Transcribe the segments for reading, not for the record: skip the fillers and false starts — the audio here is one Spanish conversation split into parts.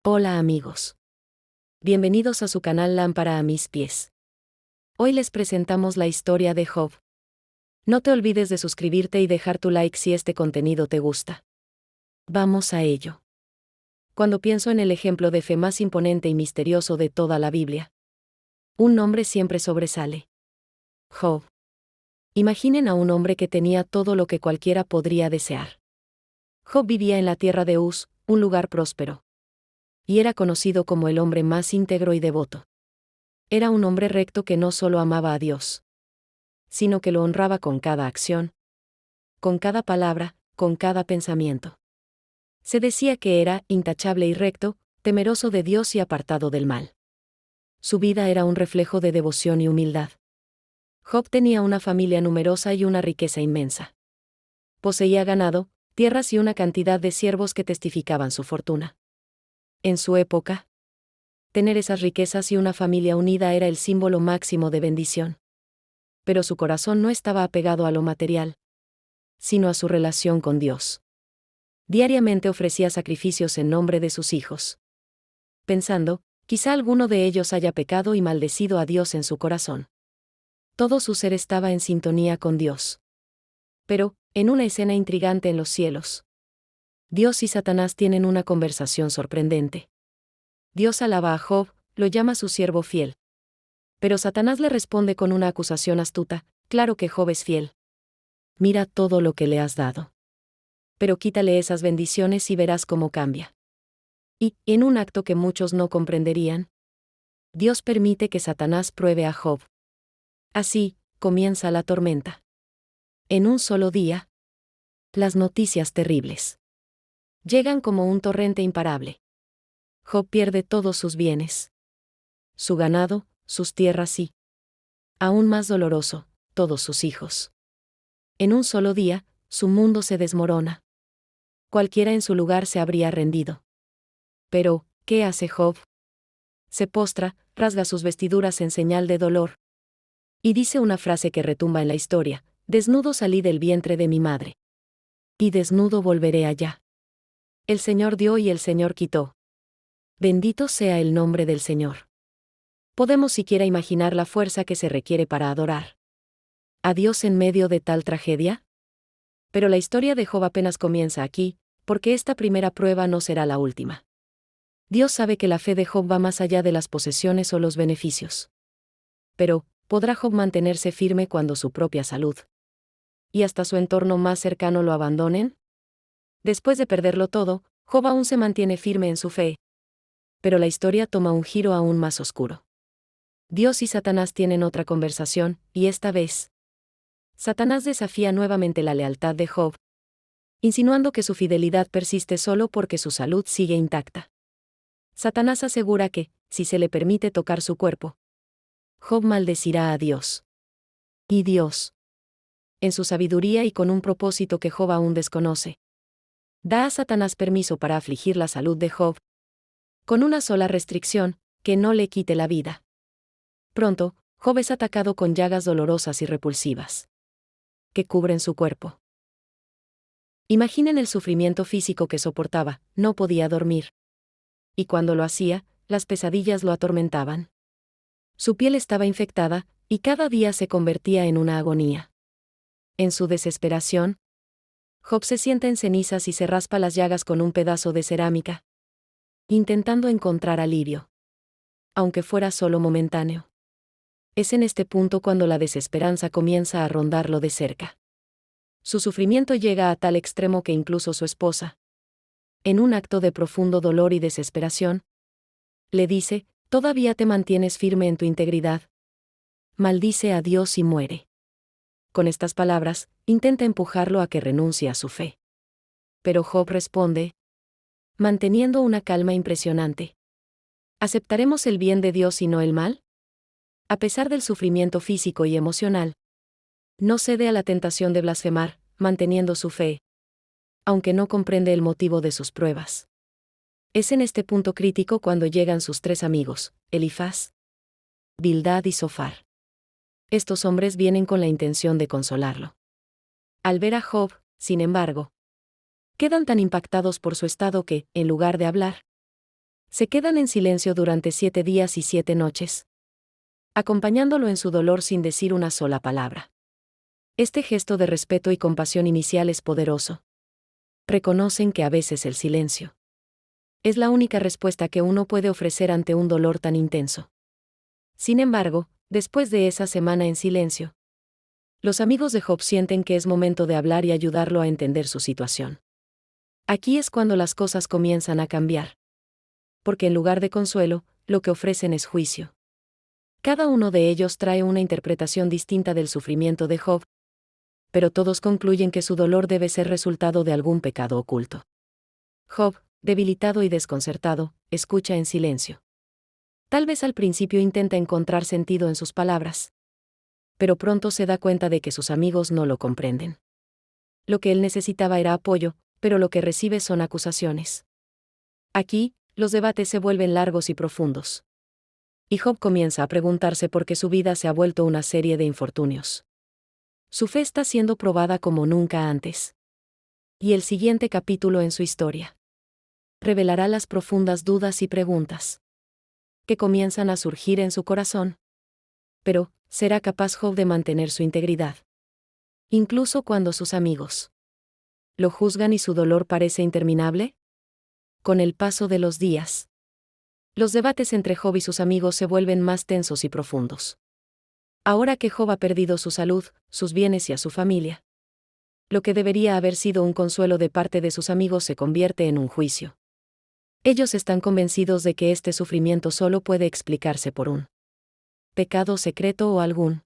Hola amigos. Bienvenidos a su canal Lámpara a mis pies. Hoy les presentamos la historia de Job. No te olvides de suscribirte y dejar tu like si este contenido te gusta. Vamos a ello. Cuando pienso en el ejemplo de fe más imponente y misterioso de toda la Biblia, un nombre siempre sobresale. Job. Imaginen a un hombre que tenía todo lo que cualquiera podría desear. Job vivía en la tierra de Uz, un lugar próspero. Y era conocido como el hombre más íntegro y devoto. Era un hombre recto que no solo amaba a Dios, sino que lo honraba con cada acción, con cada palabra, con cada pensamiento. Se decía que era intachable y recto, temeroso de Dios y apartado del mal. Su vida era un reflejo de devoción y humildad. Job tenía una familia numerosa y una riqueza inmensa. Poseía ganado, tierras y una cantidad de siervos que testificaban su fortuna. En su época, tener esas riquezas y una familia unida era el símbolo máximo de bendición. Pero su corazón no estaba apegado a lo material, sino a su relación con Dios. Diariamente ofrecía sacrificios en nombre de sus hijos. Pensando, quizá alguno de ellos haya pecado y maldecido a Dios en su corazón. Todo su ser estaba en sintonía con Dios. Pero, en una escena intrigante en los cielos, Dios y Satanás tienen una conversación sorprendente. Dios alaba a Job, lo llama su siervo fiel. Pero Satanás le responde con una acusación astuta: claro que Job es fiel. Mira todo lo que le has dado. Pero quítale esas bendiciones y verás cómo cambia. Y, en un acto que muchos no comprenderían, Dios permite que Satanás pruebe a Job. Así, comienza la tormenta. En un solo día, las noticias terribles llegan como un torrente imparable. Job pierde todos sus bienes, su ganado, sus tierras y, aún más doloroso, todos sus hijos. En un solo día, su mundo se desmorona. Cualquiera en su lugar se habría rendido. Pero, ¿qué hace Job? Se postra, rasga sus vestiduras en señal de dolor. Y dice una frase que retumba en la historia: desnudo salí del vientre de mi madre. Y desnudo volveré allá. El Señor dio y el Señor quitó. Bendito sea el nombre del Señor. ¿Podemos siquiera imaginar la fuerza que se requiere para adorar a Dios en medio de tal tragedia? Pero la historia de Job apenas comienza aquí, porque esta primera prueba no será la última. Dios sabe que la fe de Job va más allá de las posesiones o los beneficios. Pero, ¿podrá Job mantenerse firme cuando su propia salud y hasta su entorno más cercano lo abandonen? Después de perderlo todo, Job aún se mantiene firme en su fe. Pero la historia toma un giro aún más oscuro. Dios y Satanás tienen otra conversación, y esta vez, Satanás desafía nuevamente la lealtad de Job, insinuando que su fidelidad persiste solo porque su salud sigue intacta. Satanás asegura que, si se le permite tocar su cuerpo, Job maldecirá a Dios. Y Dios, en su sabiduría y con un propósito que Job aún desconoce, da a Satanás permiso para afligir la salud de Job, con una sola restricción: que no le quite la vida. Pronto, Job es atacado con llagas dolorosas y repulsivas, que cubren su cuerpo. Imaginen el sufrimiento físico que soportaba: no podía dormir. Y cuando lo hacía, las pesadillas lo atormentaban. Su piel estaba infectada, y cada día se convertía en una agonía. En su desesperación, Job se sienta en cenizas y se raspa las llagas con un pedazo de cerámica, intentando encontrar alivio, aunque fuera solo momentáneo. Es en este punto cuando la desesperanza comienza a rondarlo de cerca. Su sufrimiento llega a tal extremo que incluso su esposa, en un acto de profundo dolor y desesperación, le dice: ¿todavía te mantienes firme en tu integridad? Maldice a Dios y muere. Con estas palabras, intenta empujarlo a que renuncie a su fe. Pero Job responde, manteniendo una calma impresionante: ¿aceptaremos el bien de Dios y no el mal? A pesar del sufrimiento físico y emocional, no cede a la tentación de blasfemar, manteniendo su fe, aunque no comprende el motivo de sus pruebas. Es en este punto crítico cuando llegan sus tres amigos, Elifaz, Bildad y Zofar. Estos hombres vienen con la intención de consolarlo. Al ver a Job, sin embargo, quedan tan impactados por su estado que, en lugar de hablar, Se quedan en silencio durante 7 días y 7 noches, acompañándolo en su dolor sin decir una sola palabra. Este gesto de respeto y compasión inicial es poderoso. Reconocen que a veces el silencio es la única respuesta que uno puede ofrecer ante un dolor tan intenso. Sin embargo, después de esa semana en silencio, los amigos de Job sienten que es momento de hablar y ayudarlo a entender su situación. Aquí es cuando las cosas comienzan a cambiar. Porque en lugar de consuelo, lo que ofrecen es juicio. Cada uno de ellos trae una interpretación distinta del sufrimiento de Job, pero todos concluyen que su dolor debe ser resultado de algún pecado oculto. Job, debilitado y desconcertado, escucha en silencio. Tal vez al principio intenta encontrar sentido en sus palabras, pero pronto se da cuenta de que sus amigos no lo comprenden. Lo que él necesitaba era apoyo, pero lo que recibe son acusaciones. Aquí, los debates se vuelven largos y profundos. Y Job comienza a preguntarse por qué su vida se ha vuelto una serie de infortunios. Su fe está siendo probada como nunca antes. Y el siguiente capítulo en su historia revelará las profundas dudas y preguntas que comienzan a surgir en su corazón. Pero, ¿será capaz Job de mantener su integridad? Incluso cuando sus amigos lo juzgan y su dolor parece interminable. Con el paso de los días, los debates entre Job y sus amigos se vuelven más tensos y profundos. Ahora que Job ha perdido su salud, sus bienes y a su familia, lo que debería haber sido un consuelo de parte de sus amigos se convierte en un juicio. Ellos están convencidos de que este sufrimiento solo puede explicarse por un pecado secreto o algún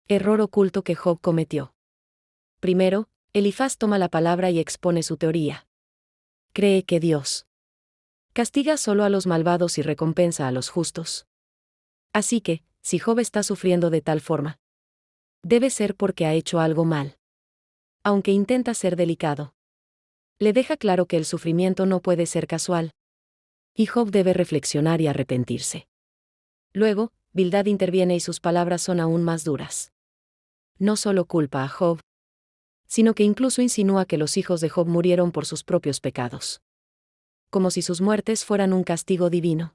error oculto que Job cometió. Primero, Elifaz toma la palabra y expone su teoría. Cree que Dios castiga solo a los malvados y recompensa a los justos. Así que, si Job está sufriendo de tal forma, debe ser porque ha hecho algo mal. Aunque intenta ser delicado, le deja claro que el sufrimiento no puede ser casual, y Job debe reflexionar y arrepentirse. Luego, Bildad interviene y sus palabras son aún más duras. No solo culpa a Job, sino que incluso insinúa que los hijos de Job murieron por sus propios pecados. Como si sus muertes fueran un castigo divino.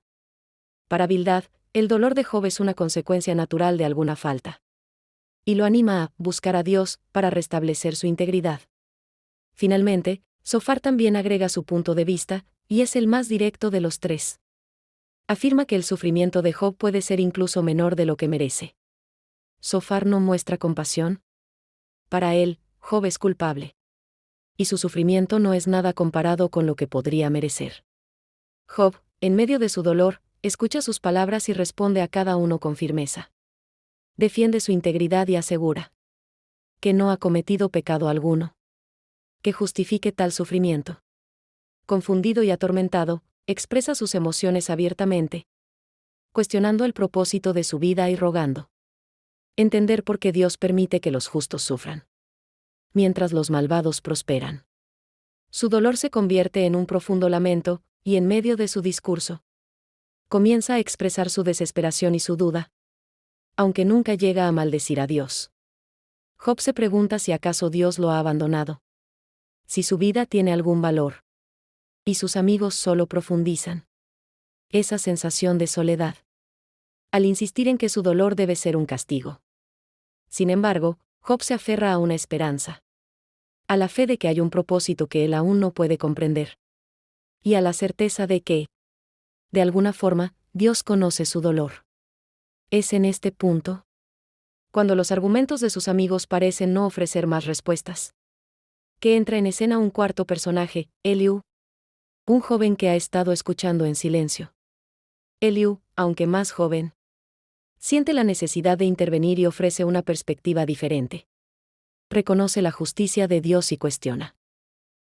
Para Bildad, el dolor de Job es una consecuencia natural de alguna falta. Y lo anima a buscar a Dios para restablecer su integridad. Finalmente, Zofar también agrega su punto de vista, y es el más directo de los tres. Afirma que el sufrimiento de Job puede ser incluso menor de lo que merece. ¿Zofar no muestra compasión? Para él, Job es culpable. Y su sufrimiento no es nada comparado con lo que podría merecer. Job, en medio de su dolor, escucha sus palabras y responde a cada uno con firmeza. Defiende su integridad y asegura que no ha cometido pecado alguno que justifique tal sufrimiento. Confundido y atormentado, expresa sus emociones abiertamente, cuestionando el propósito de su vida y rogando entender por qué Dios permite que los justos sufran, mientras los malvados prosperan. Su dolor se convierte en un profundo lamento, y en medio de su discurso, comienza a expresar su desesperación y su duda, aunque nunca llega a maldecir a Dios. Job se pregunta si acaso Dios lo ha abandonado, si su vida tiene algún valor. Y sus amigos solo profundizan esa sensación de soledad, al insistir en que su dolor debe ser un castigo. Sin embargo, Job se aferra a una esperanza, a la fe de que hay un propósito que él aún no puede comprender, y a la certeza de que, de alguna forma, Dios conoce su dolor. Es en este punto, cuando los argumentos de sus amigos parecen no ofrecer más respuestas, que entra en escena un cuarto personaje, Eliú, un joven que ha estado escuchando en silencio. Eliú, aunque más joven, siente la necesidad de intervenir y ofrece una perspectiva diferente. Reconoce la justicia de Dios y cuestiona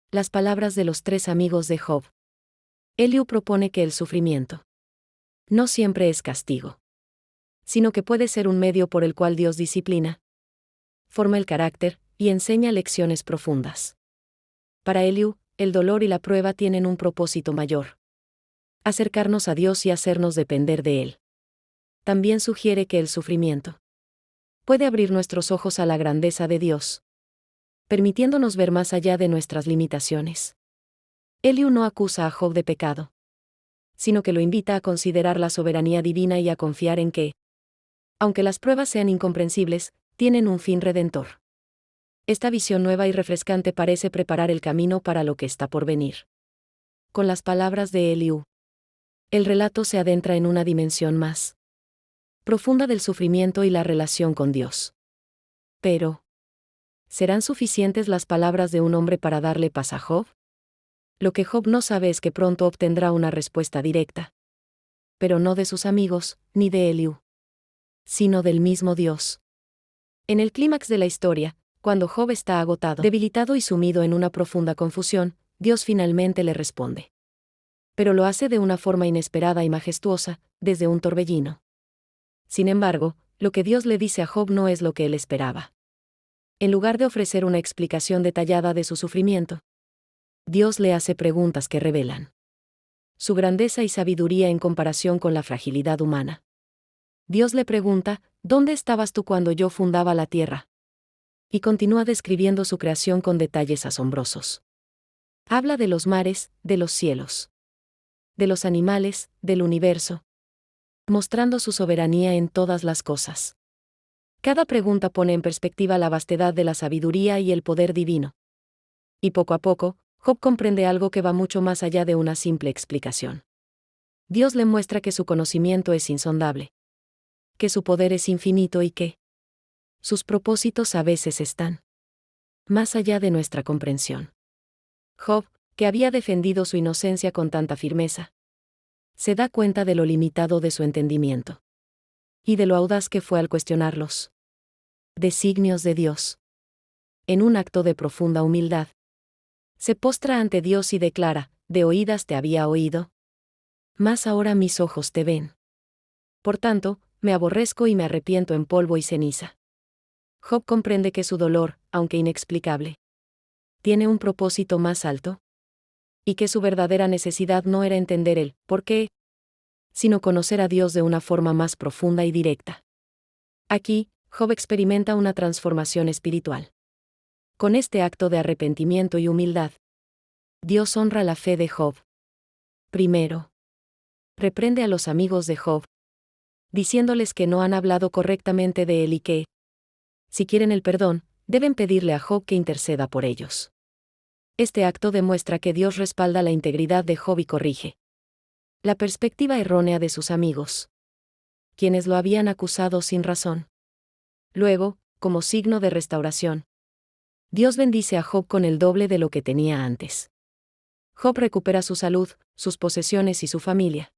las palabras de los tres amigos de Job. Eliú propone que el sufrimiento no siempre es castigo, sino que puede ser un medio por el cual Dios disciplina, forma el carácter y enseña lecciones profundas. Para Eliú, el dolor y la prueba tienen un propósito mayor: acercarnos a Dios y hacernos depender de Él. También sugiere que el sufrimiento puede abrir nuestros ojos a la grandeza de Dios, permitiéndonos ver más allá de nuestras limitaciones. Eliú no acusa a Job de pecado, sino que lo invita a considerar la soberanía divina y a confiar en que, aunque las pruebas sean incomprensibles, tienen un fin redentor. Esta visión nueva y refrescante parece preparar el camino para lo que está por venir. Con las palabras de Eliú, el relato se adentra en una dimensión más profunda del sufrimiento y la relación con Dios. Pero, ¿serán suficientes las palabras de un hombre para darle paz a Job? Lo que Job no sabe es que pronto obtendrá una respuesta directa. Pero no de sus amigos, ni de Eliú, sino del mismo Dios. En el clímax de la historia, cuando Job está agotado, debilitado y sumido en una profunda confusión, Dios finalmente le responde. Pero lo hace de una forma inesperada y majestuosa, desde un torbellino. Sin embargo, lo que Dios le dice a Job no es lo que él esperaba. En lugar de ofrecer una explicación detallada de su sufrimiento, Dios le hace preguntas que revelan su grandeza y sabiduría en comparación con la fragilidad humana. Dios le pregunta, ¿dónde estabas tú cuando yo fundaba la tierra? Y continúa describiendo su creación con detalles asombrosos. Habla de los mares, de los cielos, de los animales, del universo, mostrando su soberanía en todas las cosas. Cada pregunta pone en perspectiva la vastedad de la sabiduría y el poder divino. Y poco a poco, Job comprende algo que va mucho más allá de una simple explicación. Dios le muestra que su conocimiento es insondable, que su poder es infinito y que sus propósitos a veces están más allá de nuestra comprensión. Job, que había defendido su inocencia con tanta firmeza, se da cuenta de lo limitado de su entendimiento y de lo audaz que fue al cuestionar los designios de Dios. En un acto de profunda humildad, se postra ante Dios y declara, de oídas te había oído, mas ahora mis ojos te ven. Por tanto, me aborrezco y me arrepiento en polvo y ceniza. Job comprende que su dolor, aunque inexplicable, tiene un propósito más alto, y que su verdadera necesidad no era entender el por qué, sino conocer a Dios de una forma más profunda y directa. Aquí, Job experimenta una transformación espiritual. Con este acto de arrepentimiento y humildad, Dios honra la fe de Job. Primero, reprende a los amigos de Job, diciéndoles que no han hablado correctamente de él y que, si quieren el perdón, deben pedirle a Job que interceda por ellos. Este acto demuestra que Dios respalda la integridad de Job y corrige la perspectiva errónea de sus amigos, quienes lo habían acusado sin razón. Luego, como signo de restauración, Dios bendice a Job con el doble de lo que tenía antes. Job recupera su salud, sus posesiones y su familia.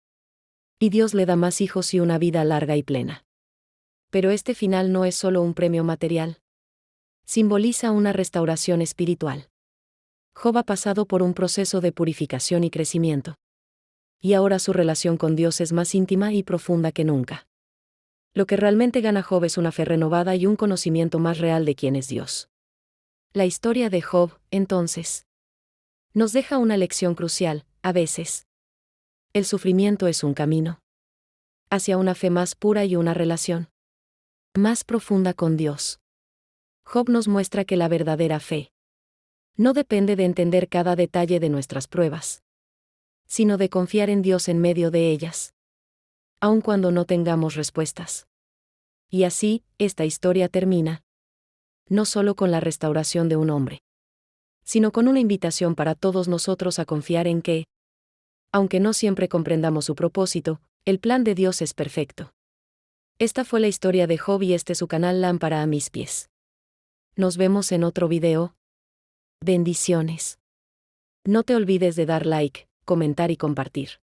Y Dios le da más hijos y una vida larga y plena. Pero este final no es solo un premio material. Simboliza una restauración espiritual. Job ha pasado por un proceso de purificación y crecimiento. Y ahora su relación con Dios es más íntima y profunda que nunca. Lo que realmente gana Job es una fe renovada y un conocimiento más real de quién es Dios. La historia de Job, entonces, nos deja una lección crucial. A veces, el sufrimiento es un camino hacia una fe más pura y una relación más profunda con Dios. Job nos muestra que la verdadera fe no depende de entender cada detalle de nuestras pruebas, sino de confiar en Dios en medio de ellas, aun cuando no tengamos respuestas. Y así, esta historia termina, no solo con la restauración de un hombre, sino con una invitación para todos nosotros a confiar en que, aunque no siempre comprendamos su propósito, el plan de Dios es perfecto. Esta fue la historia de Job y este es su canal Lámpara a mis pies. Nos vemos en otro video. Bendiciones. No te olvides de dar like, comentar y compartir.